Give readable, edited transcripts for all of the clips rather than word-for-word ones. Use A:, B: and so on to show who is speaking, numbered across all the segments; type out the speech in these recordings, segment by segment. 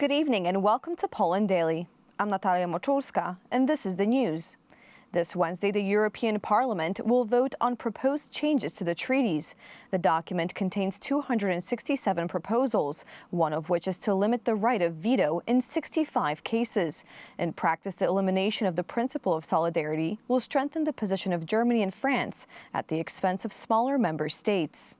A: Good evening and welcome to Poland Daily. I'm Natalia Moczulska, and this is the news. This Wednesday, the European Parliament will vote on proposed changes to the treaties. The document contains 267 proposals, one of which is to limit the right of veto in 65 cases. In practice, the elimination of the principle of solidarity will strengthen the position of Germany and France at the expense of smaller member states.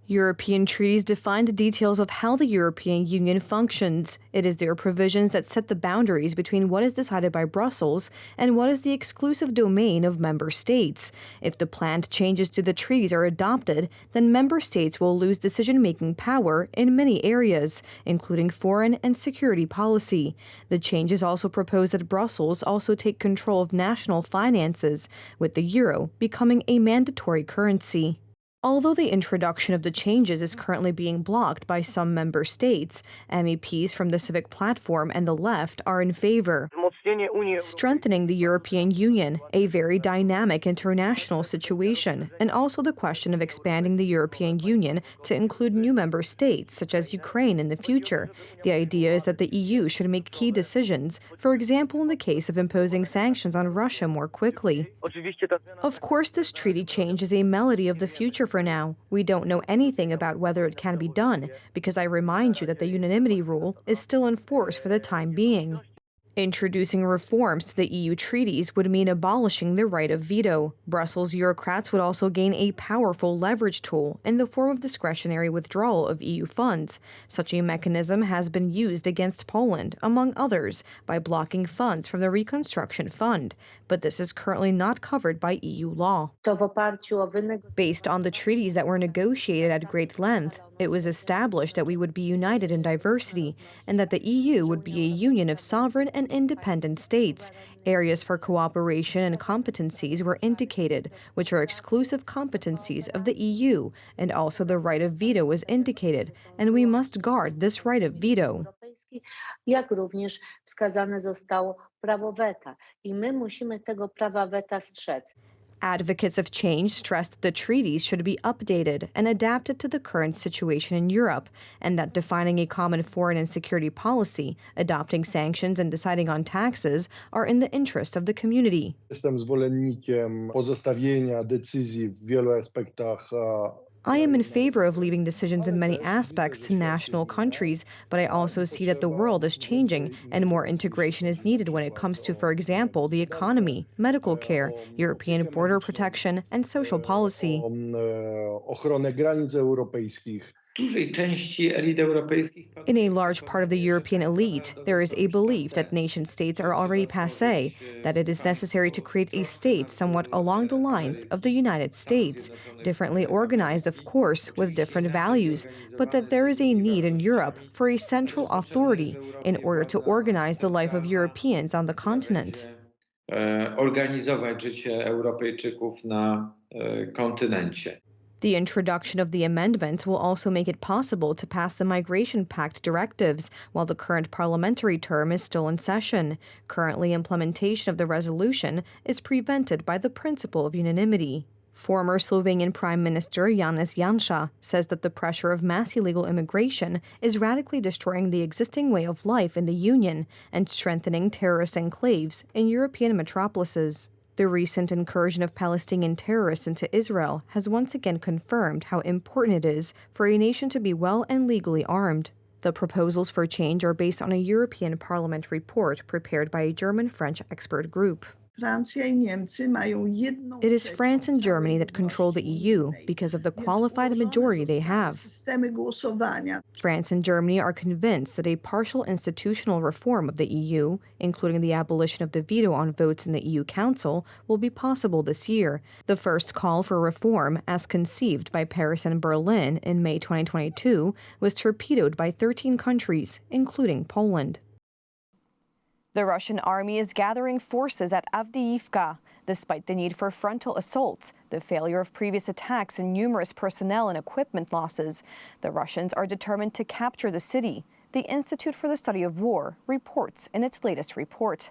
A: European treaties define the details of how the European Union functions. It is their provisions that set the boundaries between what is decided by Brussels and what is the exclusive domain of member states. If the planned changes to the treaties are adopted, then member states will lose decision-making power in many areas, including foreign and security policy. The changes also propose that Brussels also take control of national finances, with the euro becoming a mandatory currency. Although the introduction of the changes is currently being blocked by some member states, MEPs from the Civic Platform and the left are in favor. Strengthening the European Union, a very dynamic international situation, and also the question of expanding the European Union to include new member states, such as Ukraine, in the future. The idea is that the EU should make key decisions, for example, in the case of imposing sanctions on Russia more quickly. Of course, this treaty change is a melody of the future for now. We don't know anything about whether it can be done, because I remind you that the unanimity rule is still in force for the time being. Introducing reforms to the EU treaties would mean abolishing the right of veto. Brussels bureaucrats would also gain a powerful leverage tool in the form of discretionary withdrawal of EU funds. Such a mechanism has been used against Poland, among others, by blocking funds from the Reconstruction Fund. But this is currently not covered by EU law. Based on the treaties that were negotiated at great length, it was established that we would be united in diversity and that the EU would be a union of sovereign and independent states. Areas for cooperation and competencies were indicated, which are exclusive competencies of the EU, and also the right of veto was indicated, and we must guard this right of veto.
B: Jak również wskazane zostało prawo weta i my musimy tego prawa weta strzec.
A: Advocates of change stressed that the treaties should be updated and adapted to the current situation in Europe, and that defining a common foreign and security policy, adopting sanctions and deciding on taxes are in the interest of the community.
C: Jestem zwolennikiem pozostawienia decyzji w wielu aspektach.
A: I am in favor of leaving decisions in many aspects to national countries, but I also see that the world is changing and more integration is needed when it comes to, for example, the economy, medical care, European border protection, and social policy.
C: Ochronę granic europejskich.
A: In a large part of the European elite, there is a belief that nation-states are already passé, that it is necessary to create a state somewhat along the lines of the United States, differently organized, of course, with different values, but that there is a need in Europe for a central authority in order to organize the life of Europeans on the continent.
D: Organizować życie Europejczyków na kontynencie.
A: The introduction of the amendments will also make it possible to pass the Migration Pact directives while the current parliamentary term is still in session. Currently, implementation of the resolution is prevented by the principle of unanimity. Former Slovenian Prime Minister Janez Janša says that the pressure of mass illegal immigration is radically destroying the existing way of life in the Union and strengthening terrorist enclaves in European metropolises. The recent incursion of Palestinian terrorists into Israel has once again confirmed how important it is for a nation to be well and legally armed. The proposals for change are based on a European Parliament report prepared by a German-French expert group. It is France and Germany that control the EU because of the qualified majority they have. France and Germany are convinced that a partial institutional reform of the EU, including the abolition of the veto on votes in the EU Council, will be possible this year. The first call for reform, as conceived by Paris and Berlin in May 2022, was torpedoed by 13 countries, including Poland. The Russian army is gathering forces at Avdiivka. Despite the need for frontal assaults, the failure of previous attacks, and numerous personnel and equipment losses, the Russians are determined to capture the city. The Institute for the Study of War reports in its latest report.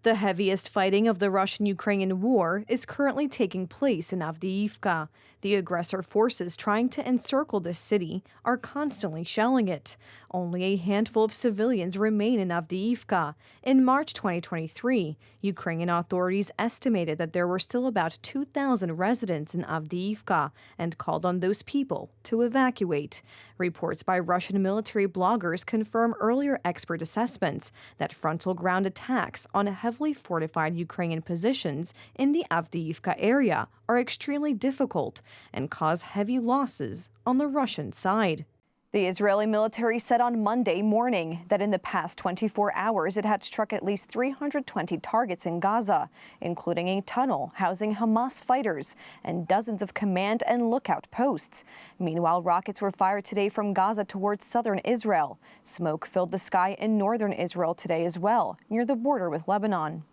A: The heaviest fighting of the Russian-Ukrainian war is currently taking place in Avdiivka. The aggressor forces trying to encircle this city are constantly shelling it. Only a handful of civilians remain in Avdiivka. In March 2023, Ukrainian authorities estimated that there were still about 2,000 residents in Avdiivka and called on those people to evacuate. Reports by Russian military bloggers confirm earlier expert assessments that frontal ground attacks on heavily fortified Ukrainian positions in the Avdiivka area are extremely difficult and cause heavy losses on the Russian side. The Israeli military said on Monday morning that in the past 24 hours it had struck at least 320 targets in Gaza, including a tunnel housing Hamas fighters and dozens of command and lookout posts. Meanwhile, rockets were fired today from Gaza towards southern Israel. Smoke filled the sky in northern Israel today as well, near the border with Lebanon.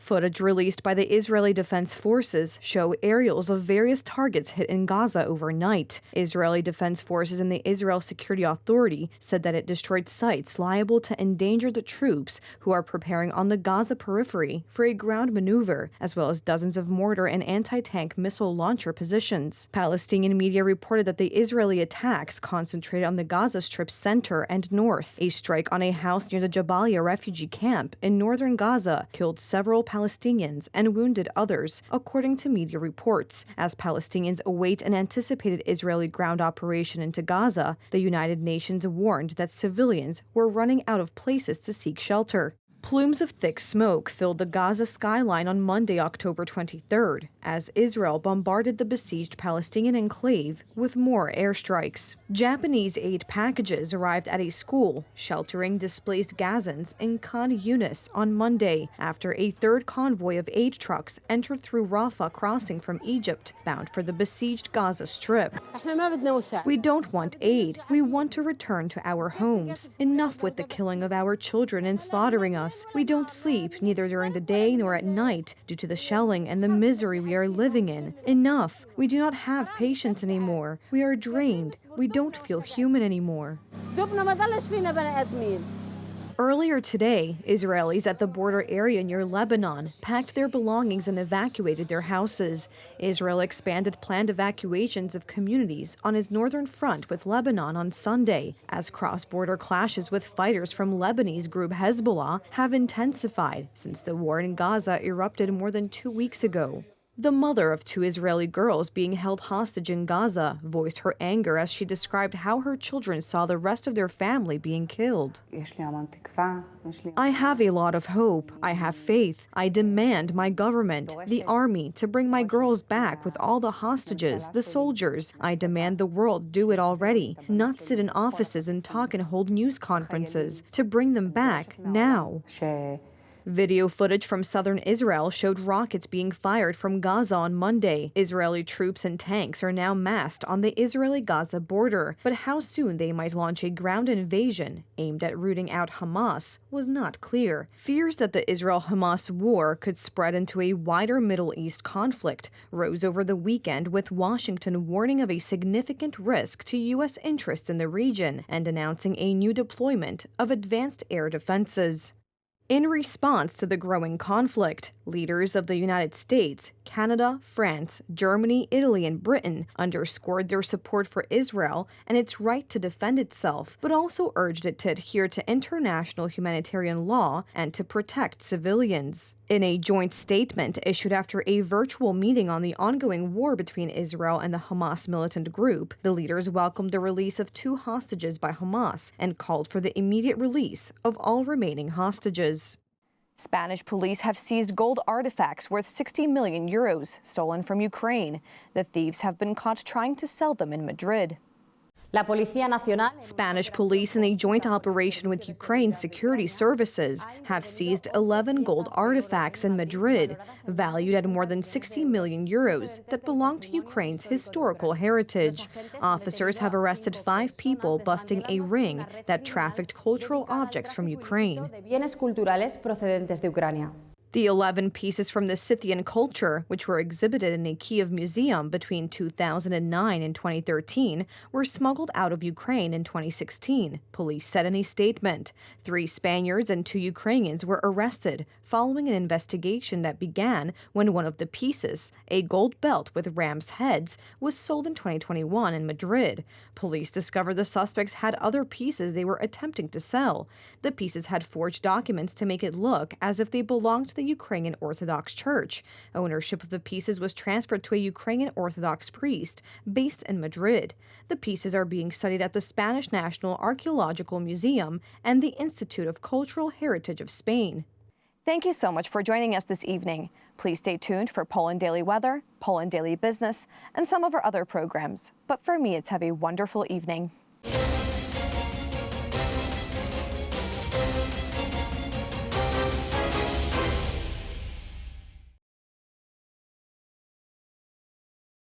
A: Footage released by the Israeli Defense Forces show aerials of various targets hit in Gaza overnight. Israeli Defense Forces and the Israel Security Authority said that it destroyed sites liable to endanger the troops who are preparing on the Gaza periphery for a ground maneuver, as well as dozens of mortar and anti-tank missile launcher positions. Palestinian media reported that the Israeli attacks concentrated on the Gaza Strip's center and north. A strike on a house near the Jabalia refugee camp in northern Gaza killed several Palestinians and wounded others, according to media reports. As Palestinians await an anticipated Israeli ground operation into Gaza, the United Nations warned that civilians were running out of places to seek shelter. Plumes of thick smoke filled the Gaza skyline on Monday, October 23rd, as Israel bombarded the besieged Palestinian enclave with more airstrikes. Japanese aid packages arrived at a school sheltering displaced Gazans in Khan Yunis on Monday, after a third convoy of aid trucks entered through Rafah crossing from Egypt, bound for the besieged Gaza Strip. We don't want aid. We want to return to our homes. Enough with the killing of our children and slaughtering us. We don't sleep, neither during the day nor at night, due to the shelling and the misery we are living in. Enough. We do not have patience anymore. We are drained. We don't feel human anymore. Earlier today, Israelis at the border area near Lebanon packed their belongings and evacuated their houses. Israel expanded planned evacuations of communities on its northern front with Lebanon on Sunday, as cross-border clashes with fighters from Lebanese group Hezbollah have intensified since the war in Gaza erupted more than 2 weeks ago. The mother of 2 Israeli girls being held hostage in Gaza voiced her anger as she described how her children saw the rest of their family being killed. I have a lot of hope. I have faith. I demand my government, the army, to bring my girls back with all the hostages, the soldiers. I demand the world do it already, not sit in offices and talk and hold news conferences, to bring them back now. Video footage from southern Israel showed rockets being fired from Gaza on Monday. Israeli troops and tanks are now massed on the Israeli-Gaza border, but how soon they might launch a ground invasion aimed at rooting out Hamas was not clear. Fears that the Israel-Hamas war could spread into a wider Middle East conflict rose over the weekend, with Washington warning of a significant risk to U.S. interests in the region and announcing a new deployment of advanced air defenses. In response to the growing conflict, leaders of the United States, Canada, France, Germany, Italy, and Britain underscored their support for Israel and its right to defend itself, but also urged it to adhere to international humanitarian law and to protect civilians. In a joint statement issued after a virtual meeting on the ongoing war between Israel and the Hamas militant group, the leaders welcomed the release of 2 hostages by Hamas and called for the immediate release of all remaining hostages. Spanish police have seized gold artifacts worth 60 million euros stolen from Ukraine. The thieves have been caught trying to sell them in Madrid. Spanish police, in a joint operation with Ukraine's security services, have seized 11 gold artifacts in Madrid, valued at more than 60 million euros, that belong to Ukraine's historical heritage. Officers have arrested 5 people busting a ring that trafficked cultural objects from Ukraine. The 11 pieces from the Scythian culture, which were exhibited in a Kyiv museum between 2009 and 2013, were smuggled out of Ukraine in 2016, police said in a statement. 3 Spaniards and 2 Ukrainians were arrested. following an investigation that began when one of the pieces, a gold belt with ram's heads, was sold in 2021 in Madrid. Police discovered the suspects had other pieces they were attempting to sell. The pieces had forged documents to make it look as if they belonged to the Ukrainian Orthodox Church. Ownership of the pieces was transferred to a Ukrainian Orthodox priest based in Madrid. The pieces are being studied at the Spanish National Archaeological Museum and the Institute of Cultural Heritage of Spain.
E: Thank you so much for joining us this evening. Please stay tuned for Poland Daily Weather, Poland Daily Business, and some of our other programs. But for me, it's have a wonderful evening.